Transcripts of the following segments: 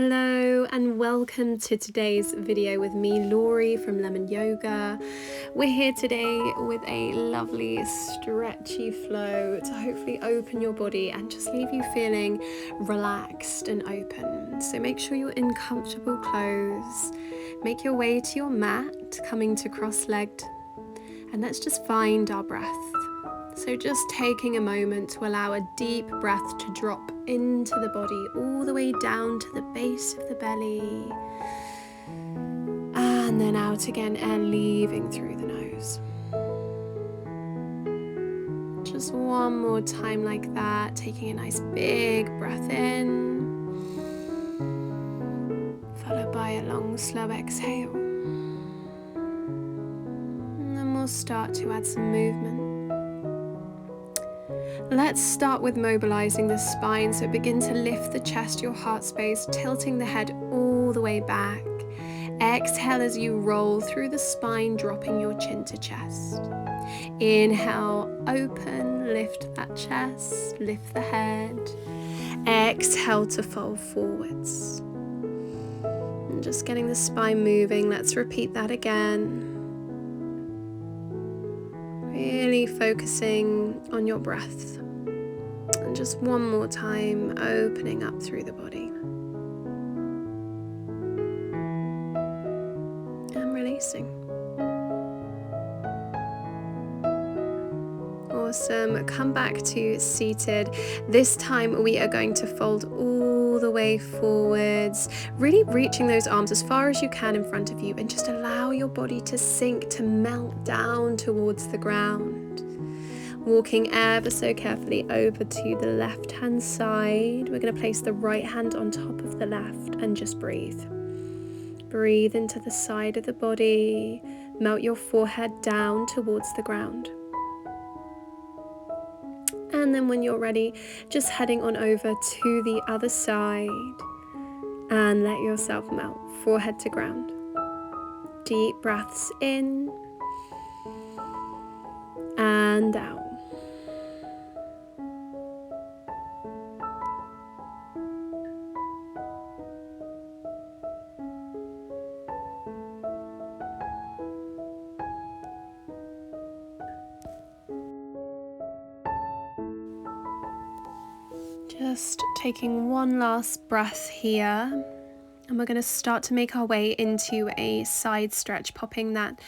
Hello and welcome to today's video with me, Laurie from Lemon Yoga. We're here today with a lovely stretchy flow to hopefully open your body and just leave you feeling relaxed and open. So make sure you're in comfortable clothes. Make your way to your mat, coming to cross-legged, and let's just find our breath. So just taking a moment to allow a deep breath to drop into the body, all the way down to the base of the belly. And then out again and leaving through the nose. Just one more time like that, taking a nice big breath in, followed by a long slow exhale. And then we'll start to add some movement. Let's start with mobilizing the spine, so begin to lift the chest, your heart space, tilting the head all the way back. Exhale as you roll through the spine, dropping your chin to chest. Inhale, open, lift that chest, lift the head. Exhale to fold forwards. And just getting the spine moving, let's repeat that again. Really focusing on your breath. And just one more time, opening up through the body. And releasing. Awesome. Come back to seated. This time we are going to fold all the way forwards, really reaching those arms as far as you can in front of you, and just allow your body to sink, to melt down towards the ground. Walking ever so carefully over to the left hand side. We're going to place the right hand on top of the left and just breathe. Breathe into the side of the body. Melt your forehead down towards the ground. And then when you're ready, just heading on over to the other side and let yourself melt, forehead to ground. Deep breaths in and out. Just taking one last breath here, and we're going to start to make our way into a side stretch, popping that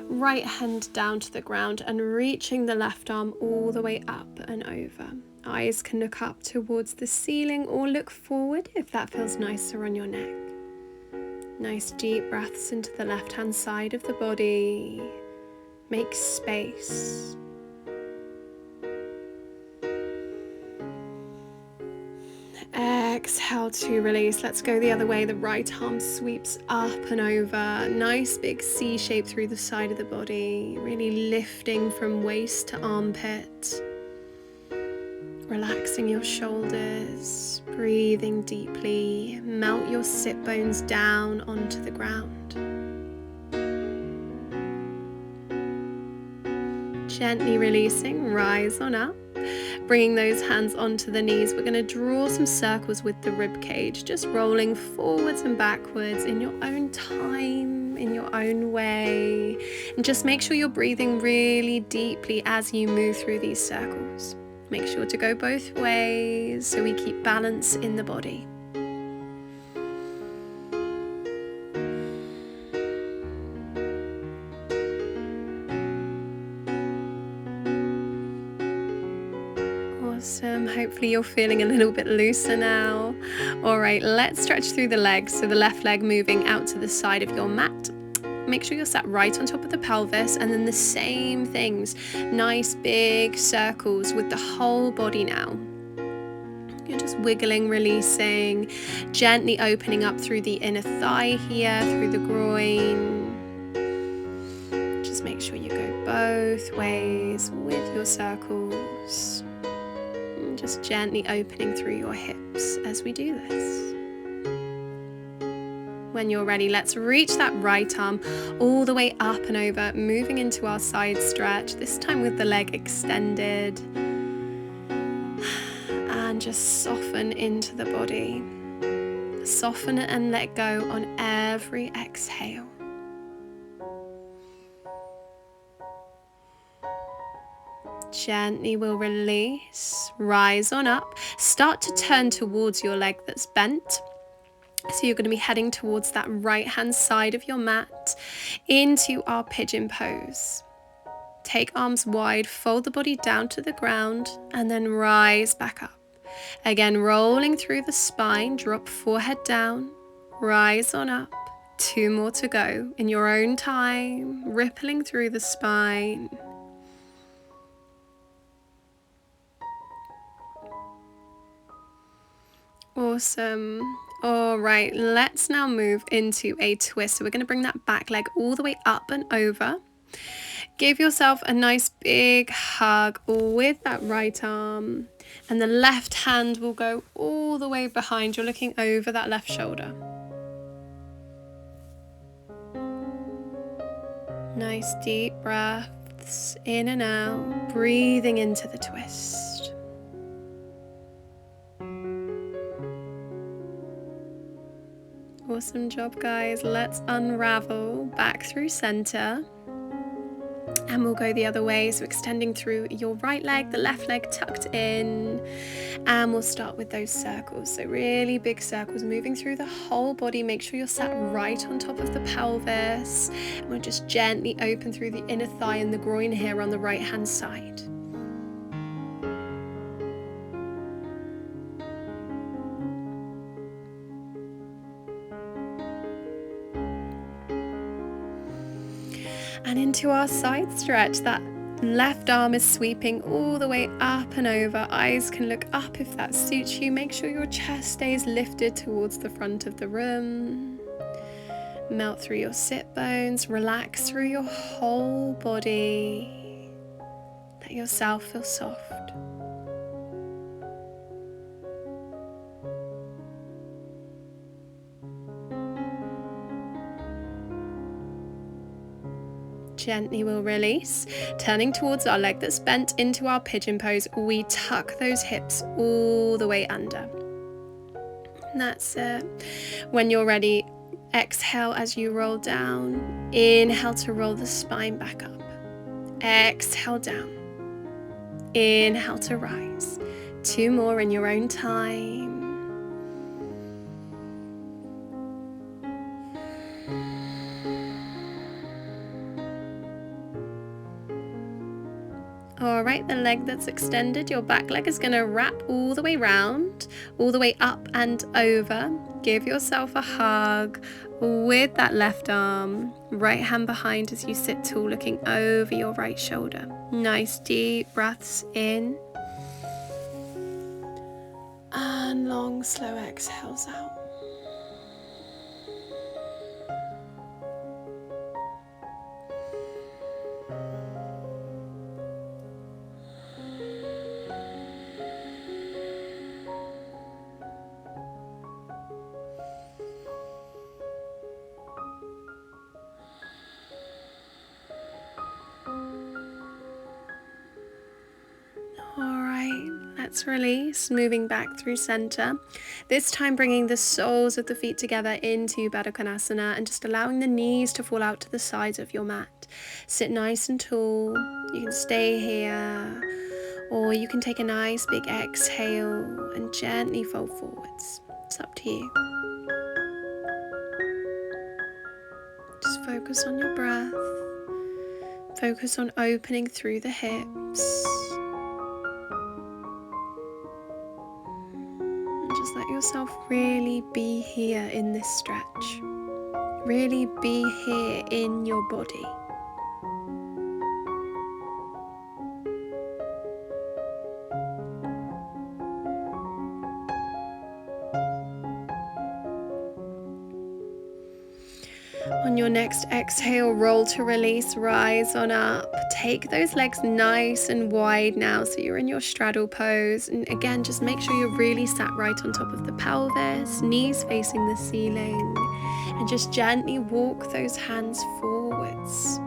right hand down to the ground and reaching the left arm all the way up and over. Eyes can look up towards the ceiling or look forward if that feels nicer on your neck. Nice deep breaths into the left hand side of the body. Make space. Exhale to release. Let's go the other way. The right arm sweeps up and over. Nice big C shape through the side of the body. Really lifting from waist to armpit. Relaxing your shoulders. Breathing deeply. Melt your sit bones down onto the ground. Gently releasing. Rise on up. Bringing those hands onto the knees, we're going to draw some circles with the rib cage, just rolling forwards and backwards in your own time, in your own way. And just make sure you're breathing really deeply as you move through these circles. Make sure to go both ways so we keep balance in the body. Awesome. Hopefully you're feeling a little bit looser now. All right, let's stretch through the legs. So the left leg moving out to the side of your mat. Make sure you're sat right on top of the pelvis, and then the same things. Nice big circles with the whole body now. You're just wiggling, releasing, gently opening up through the inner thigh here, through the groin. Just make sure you go both ways with your circles. Just gently opening through your hips as we do this. When you're ready, let's reach that right arm all the way up and over, moving into our side stretch, this time with the leg extended. And just soften into the body. Soften and let go on every exhale. Gently we'll release, rise on up, start to turn towards your leg that's bent. So you're going to be heading towards that right hand side of your mat into our pigeon pose. Take arms wide, fold the body down to the ground and then rise back up. Again, rolling through the spine, drop forehead down, rise on up. 2 more to go in your own time, rippling through the spine. Awesome. All right, let's now move into a twist. So we're going to bring that back leg all the way up and over. Give yourself a nice big hug with that right arm, and the left hand will go all the way behind. You're looking over that left shoulder. Nice deep breaths in and out, breathing into the twist. Awesome job, guys. Let's unravel back through center. And we'll go the other way, so extending through your right leg, the left leg tucked in, and we'll start with those circles. So really big circles moving through the whole body. Make sure you're sat right on top of the pelvis, and we'll just gently open through the inner thigh and the groin here on the right hand side. And into our side stretch. That left arm is sweeping all the way up and over. Eyes can look up if that suits you. Make sure your chest stays lifted towards the front of the room. Melt through your sit bones. Relax through your whole body. Let yourself feel soft. Gently we'll release, turning towards our leg that's bent into our pigeon pose. We tuck those hips all the way under. And that's it. When you're ready, exhale as you roll down. Inhale to roll the spine back up. Exhale down. Inhale to rise. 2 more in your own time. All right, the leg that's extended, your back leg is going to wrap all the way round, all the way up and over. Give yourself a hug with that left arm, right hand behind as you sit tall, looking over your right shoulder. Nice deep breaths in, and long slow exhales out. Let's release, moving back through center. This time bringing the soles of the feet together into Baddha Konasana and just allowing the knees to fall out to the sides of your mat. Sit nice and tall. You can stay here, or you can take a nice big exhale and gently fold forwards. It's up to you. Just focus on your breath. Focus on opening through the hips. Just let yourself really be here in this stretch. Really be here in your body. On your next exhale, roll to release, rise on up. Take those legs nice and wide now so you're in your straddle pose. And again, just make sure you're really sat right on top of the pelvis, knees facing the ceiling. And just gently walk those hands forwards.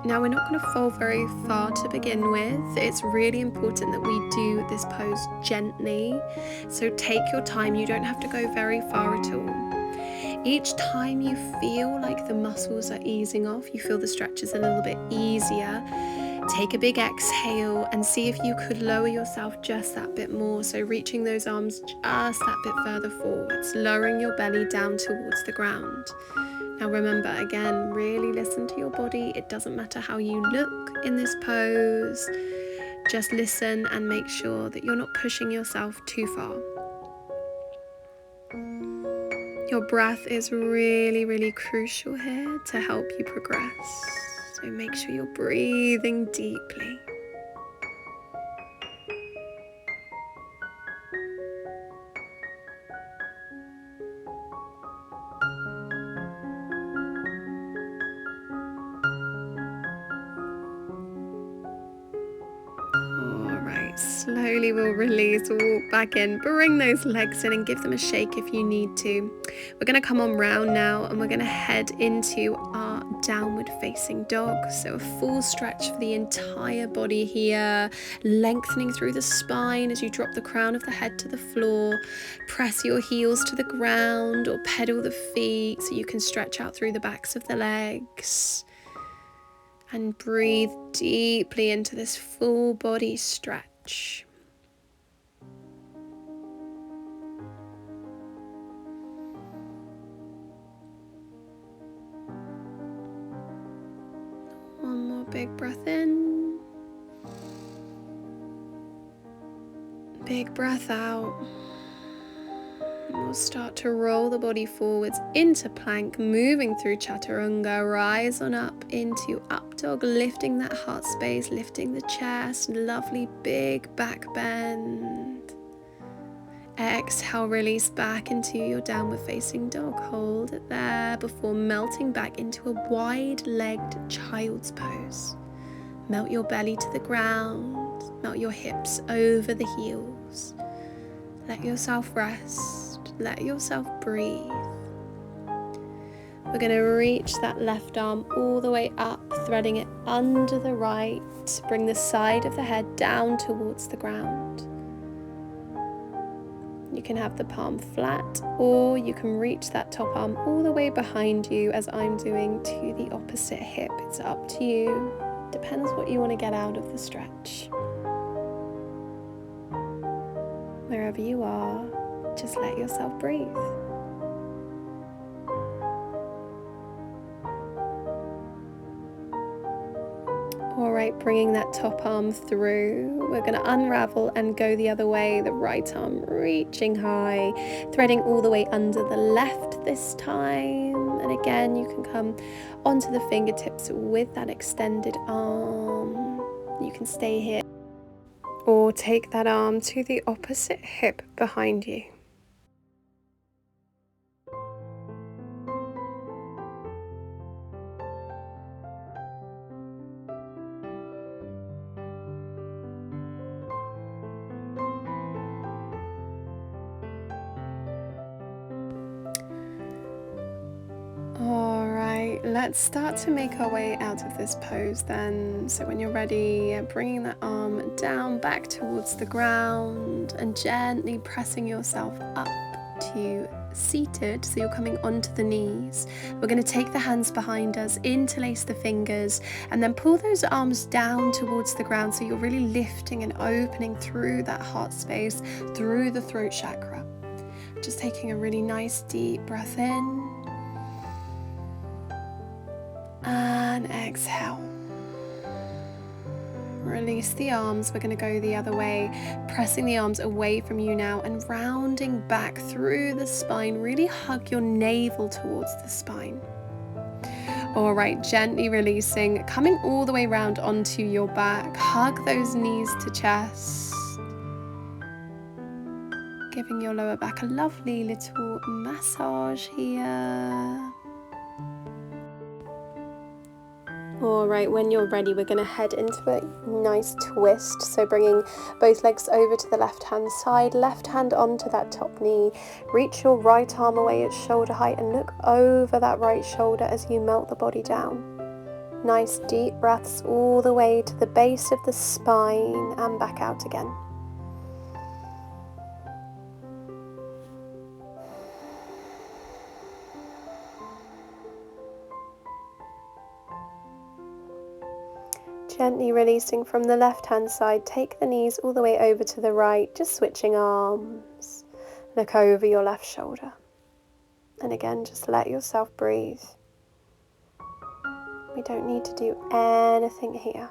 Now we're not going to fall very far to begin with. It's really important that we do this pose gently. So take your time. You don't have to go very far at all. Each time you feel like the muscles are easing off, you feel the stretches a little bit easier, take a big exhale and see if you could lower yourself just that bit more. So reaching those arms just that bit further forwards, lowering your belly down towards the ground. Now remember, again, really listen to your body. It doesn't matter how you look in this pose. Just listen and make sure that you're not pushing yourself too far. Your breath is really, really crucial here to help you progress. So make sure you're breathing deeply. Slowly we'll release, walk back in, bring those legs in and give them a shake if you need to. We're going to come on round now and we're going to head into our downward facing dog. So a full stretch for the entire body here, lengthening through the spine as you drop the crown of the head to the floor. Press your heels to the ground or pedal the feet so you can stretch out through the backs of the legs. And breathe deeply into this full body stretch. One more big breath in. Big breath out. And we'll start to roll the body forwards into plank, moving through chaturanga. Rise on up into up dog, lifting that heart space, lifting the chest. Lovely big back bend. Exhale, release back into your downward facing dog. Hold it there before melting back into a wide-legged child's pose. Melt your belly to the ground. Melt your hips over the heels. Let yourself rest. Let yourself breathe. We're going to reach that left arm all the way up, threading it under the right. Bring the side of the head down towards the ground. You can have the palm flat, or you can reach that top arm all the way behind you as I'm doing to the opposite hip. It's up to you. Depends what you want to get out of the stretch. Wherever you are, just let yourself breathe. All right, bringing that top arm through. We're going to unravel and go the other way. The right arm reaching high, threading all the way under the left this time. And again, you can come onto the fingertips with that extended arm. You can stay here or take that arm to the opposite hip behind you. Let's start to make our way out of this pose then. So when you're ready, bringing that arm down back towards the ground and gently pressing yourself up to seated, so you're coming onto the knees. We're going to take the hands behind us, interlace the fingers, and then pull those arms down towards the ground so you're really lifting and opening through that heart space, through the throat chakra. Just taking a really nice deep breath in. And exhale. Release the arms. We're going to go the other way, pressing the arms away from you now and rounding back through the spine. Really hug your navel towards the spine. All right, gently releasing, coming all the way round onto your back. Hug those knees to chest. Giving your lower back a lovely little massage here. Alright, when you're ready, we're going to head into a nice twist. So bringing both legs over to the left hand side, left hand onto that top knee. Reach your right arm away at shoulder height and look over that right shoulder as you melt the body down. Nice deep breaths all the way to the base of the spine and back out again. Gently releasing from the left hand side, take the knees all the way over to the right, just switching arms. Look over your left shoulder. And again, just let yourself breathe. We don't need to do anything here.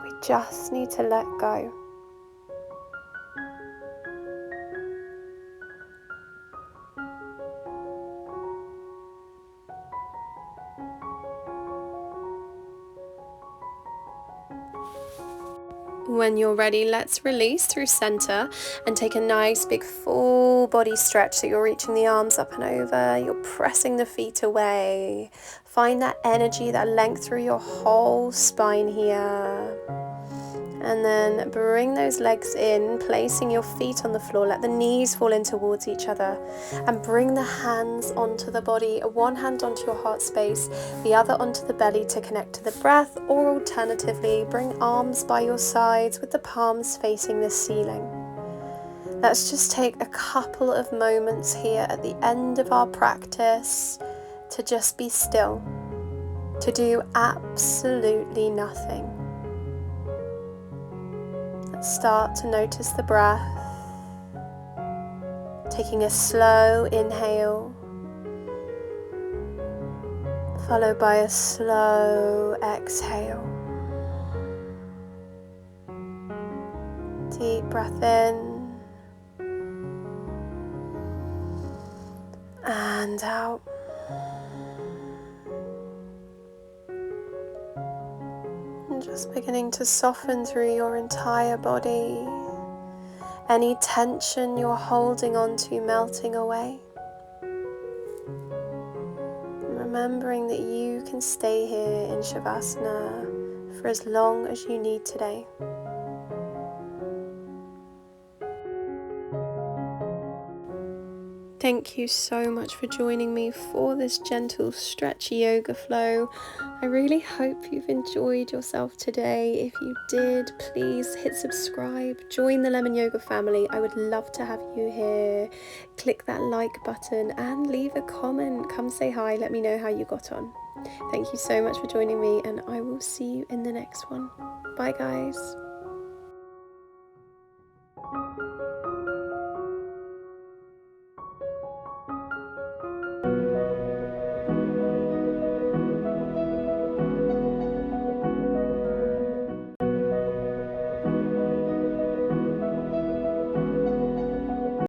We just need to let go. When you're ready, let's release through center and take a nice big full body stretch. So you're reaching the arms up and over, you're pressing the feet away. Find that energy, that length through your whole spine here. And then bring those legs in, placing your feet on the floor. Let the knees fall in towards each other. And bring the hands onto the body. One hand onto your heart space, the other onto the belly to connect to the breath. Or alternatively, bring arms by your sides with the palms facing the ceiling. Let's just take a couple of moments here at the end of our practice to just be still. To do absolutely nothing. Start to notice the breath, taking a slow inhale, followed by a slow exhale. Deep breath in and out. And just beginning to soften through your entire body. Any tension you're holding on to melting away. And remembering that you can stay here in Savasana for as long as you need today. Thank you so much for joining me for this gentle stretchy yoga flow. I really hope you've enjoyed yourself today. If you did, please hit subscribe, join the Lemon Yoga family. I would love to have you here. Click that like button and leave a comment. Come say hi, let me know how you got on. Thank you so much for joining me, and I will see you in the next one. Bye guys.